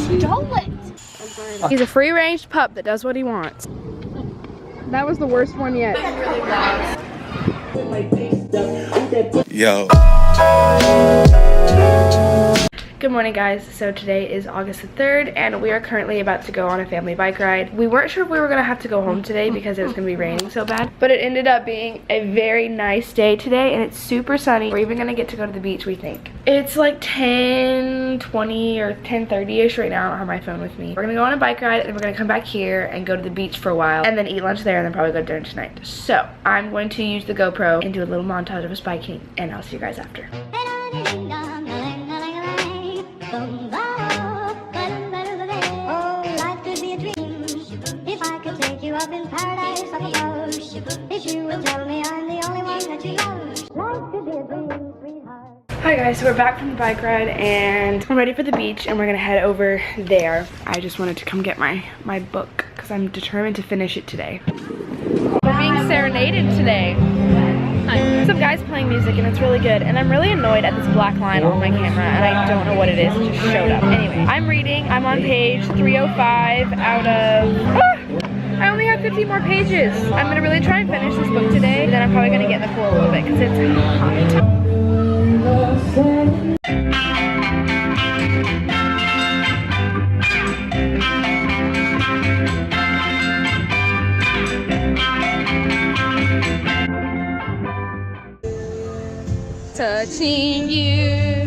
stole it. He's a free-range pup that does what he wants. That was the worst one yet. Yo. Good morning, guys. So today is August the 3rd and we are currently about to go on a family bike ride. We weren't sure if we were gonna have to go home today because it was gonna be raining so bad, but it ended up being a very nice day today and it's super sunny. We're even gonna get to go to the beach, we think. It's like 10:20 or 10:30ish right now. I don't have my phone with me. We're gonna go on a bike ride and then we're gonna come back here and go to the beach for a while and then eat lunch there and then probably go to dinner tonight. So I'm going to use the GoPro and do a little montage of us biking and I'll see you guys after. Up in paradise, I suppose. If you would tell me I'm the only one that you love, life could be a dream, sweetheart. Hi guys, so we're back from the bike ride and we're ready for the beach and we're gonna head over there. I just wanted to come get my book because I'm determined to finish it today. We're being serenaded today. Some guy's playing music and it's really good and I'm really annoyed at this black line on my camera and I don't know what it is, it just showed up. Anyway, I'm reading, I'm on page 305 out of... I only have 50 more pages. I'm gonna really try and finish this book today, then I'm probably gonna get in the pool a little bit because it's hot. Touching you,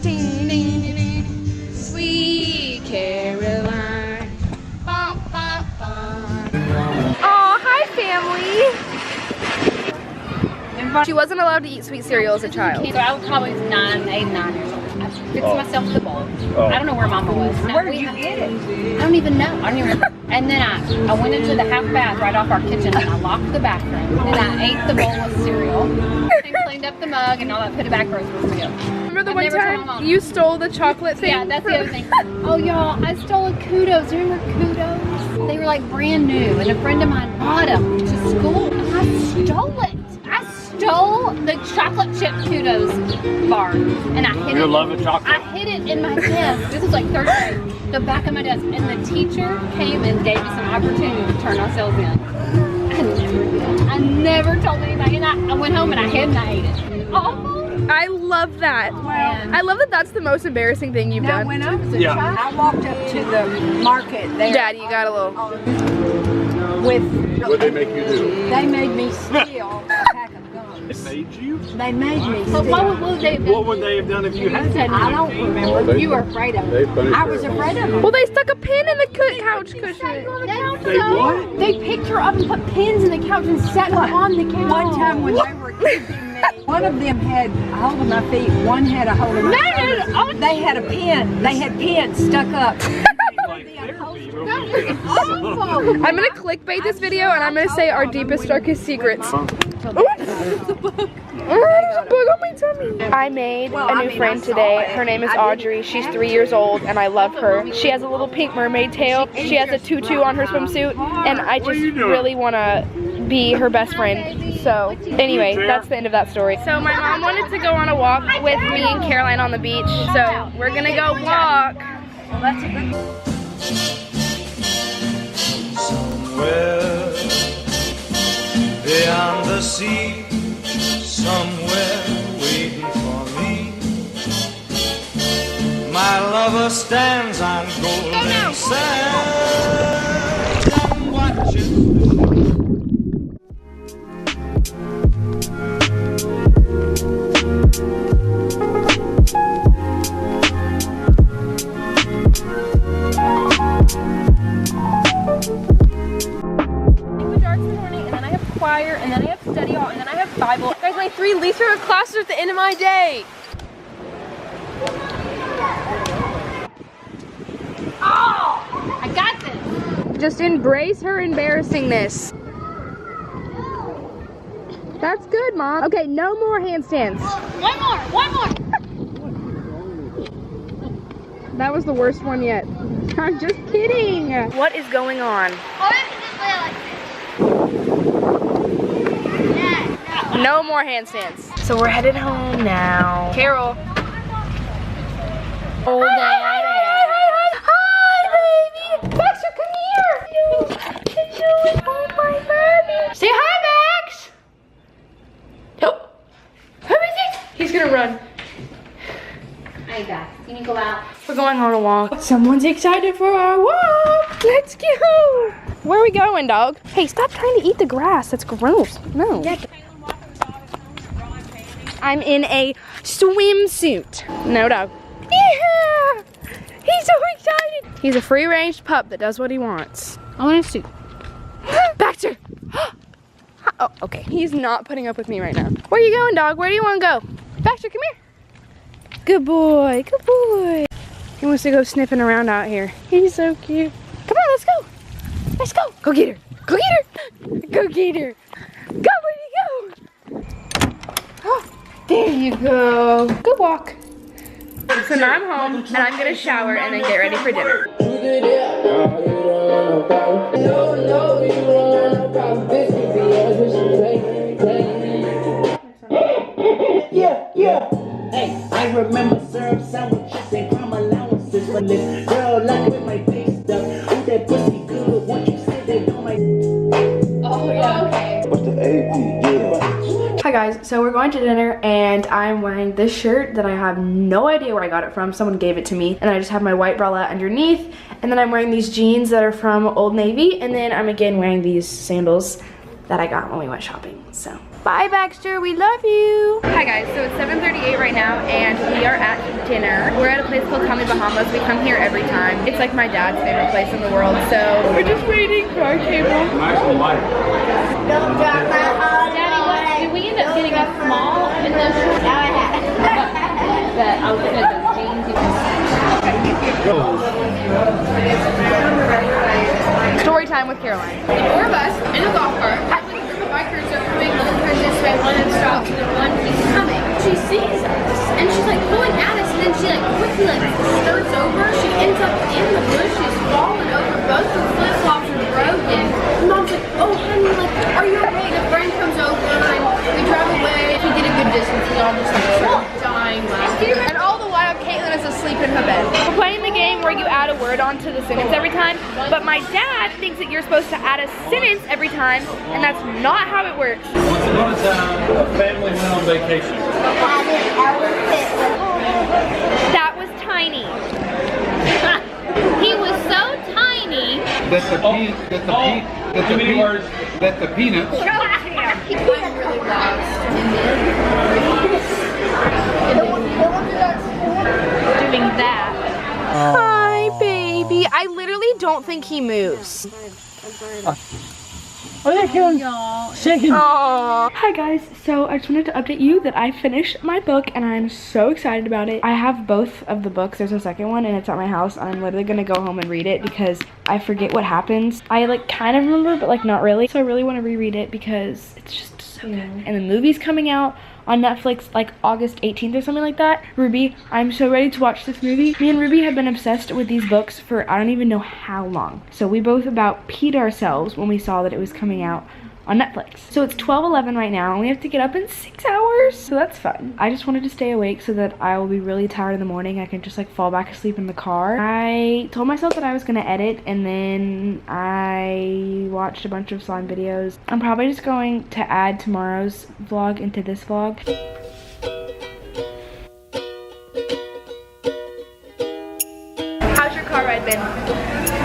ding, ding, ding, ding. Sweet Caroline. Bum, bum, bum. Aw, hi family. She wasn't allowed to eat sweet cereal as a child. So I was probably 8, 9 years old. I fixed myself the bowl. I don't know where Mama was. Where did you get it? I don't even know. I don't even remember. And then I went into the half bath right off our kitchen and I locked the bathroom. Then I ate the bowl of cereal. And cleaned up the mug and all that, put it back where it was supposed to go. Remember the one time you stole the chocolate thing? Yeah, that's the other thing. Oh y'all, I stole a Kudos. Do you remember Kudos? They were like brand new and a friend of mine bought them to school. I stole it. I stole the chocolate chip Kudos bar and I hid it. You love the chocolate? I hid it in my desk. This was like 3rd grade. The back of my desk. And the teacher came and gave me some opportunity to turn ourselves in. I never did. I never told anybody. And I went home and I hid and I ate it. Awful. I love that. I love that that's the most embarrassing thing you've done. When I was a child, I walked up to the market there. Daddy, you got a little... With... What did they make you do? They made me steal a pack of gums. They made you? They made me But steal. what would they have done? What would they have done if you had to? I don't remember. You were afraid of They them. punished I was her. afraid of them. Well, they stuck a pin in the couch cushion. They what? They picked her up and put pins in the couch and sat her on the couch. One time when they were keeping me, one of them had a hold of my feet, one had a hold of my toes. They had a pin. They had pins stuck up. I'm gonna clickbait this video and I'm gonna say our deepest, darkest secrets. Oh, there's a bug on my tummy. I made a new friend today. Her name is Audrey. She's 3 years old and I love her. She has a little pink mermaid tail. She has a tutu on her swimsuit and I just really wanna be her best friend. So anyway, that's the end of that story. So my mom wanted to go on a walk with me and Caroline on the beach. So we're gonna go walk. Well, that's a good Somewhere beyond the sea, somewhere waiting for me, my lover stands on golden sands and watches. Choir, and then I have study hall, and then I have Bible. Guys, my 3 least favorite classes are at the end of my day. Oh, I got this. Just embrace her embarrassingness. That's good, Mom. Okay, no more handstands. One more. That was the worst one yet. I'm just kidding. What is going on? No more handstands. So we're headed home now. Carol. Oh, Daddy. We're going on a walk. Someone's excited for our walk. Let's go. Where are we going, dog? Hey, stop trying to eat the grass. That's gross. No. I'm in a swimsuit. No, dog. Yeah! He's so excited. He's a free-range pup that does what he wants. I want a suit. Baxter. Oh, okay. He's not putting up with me right now. Where are you going, dog? Where do you want to go? Baxter, come here. Good boy. Good boy. He wants to go sniffing around out here. He's so cute. Come on, let's go. Let's go. Go get her. Go get her. Go get her. Go, where'd you go? Oh, there you go. Good walk. So now I'm home and I'm gonna shower and then get ready for dinner. Hey, I remember syrup sandwiches and crime allowances for this girl like with my face stuff. Ooh, that pussy good. Once you say they don't like. Oh, yeah, okay. What's the AP? Yeah. Hi guys, so we're going to dinner and I'm wearing this shirt that I have no idea where I got it from. Someone gave it to me and I just have my white bralette underneath, and then I'm wearing these jeans that are from Old Navy, and then I'm again wearing these sandals that I got when we went shopping. So bye Baxter, we love you. Hi guys, so it's 7:38 right now and we are at dinner. We're at a place called Tommy Bahamas. We come here every time. It's like my dad's favorite place in the world, so we're just waiting for our table. Nice and light. Don't drop my heart. Daddy, what, did we end up getting a small in this? That I was gonna do jeans. Story time with Caroline. The four of us in a golf cart. As like a group of bikers are coming, one turns this way, one stops, and then one keeps coming. She sees us, and she's like pulling at us, and then she like quickly like skirts over. She ends up in the bushes, falling over. Both her flip flops are broken. And Mom's like, "Oh, honey, like, are you okay?" The friend comes over, and we drive away. We get a good distance. We all just like dying laughing. And all the while, Caitlin is asleep in her bed. We're playing the game where you add a word onto the sentence every time, but my dad thinks that you're supposed to add a sentence every time, and that's not how it works. Once upon a time, a family went on vacation. That was tiny. He was so tiny. Too many words. That the peanuts. He really lost. Doing that. Hi, baby. I literally don't think he moves. Oh, yeah, Karen. Shaking. Aww. Hi guys, so I just wanted to update you that I finished my book and I'm so excited about it. I have both of the books. There's a second one and it's at my house. I'm literally gonna go home and read it because I forget what happens. I like kind of remember, but like not really. So I really want to reread it because it's just so good. And the movie's coming out on Netflix like August 18th or something like that. Ruby, I'm so ready to watch this movie. Me and Ruby have been obsessed with these books for I don't even know how long. So we both about peed ourselves when we saw that it was coming out on Netflix. So it's 12:11 right now and we have to get up in 6 hours. So that's fun. I just wanted to stay awake so that I will be really tired in the morning. I can just like fall back asleep in the car. I told myself that I was gonna edit and then I watched a bunch of slime videos. I'm probably just going to add tomorrow's vlog into this vlog. How's your car ride been?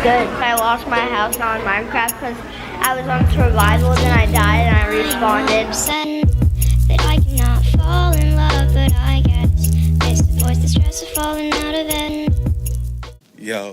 Good. I lost my house on Minecraft because I was on survival, then I died and I respawned. Said that I cannot fall in love, but I guess it's the voice, the stress of falling out of bed. Yo.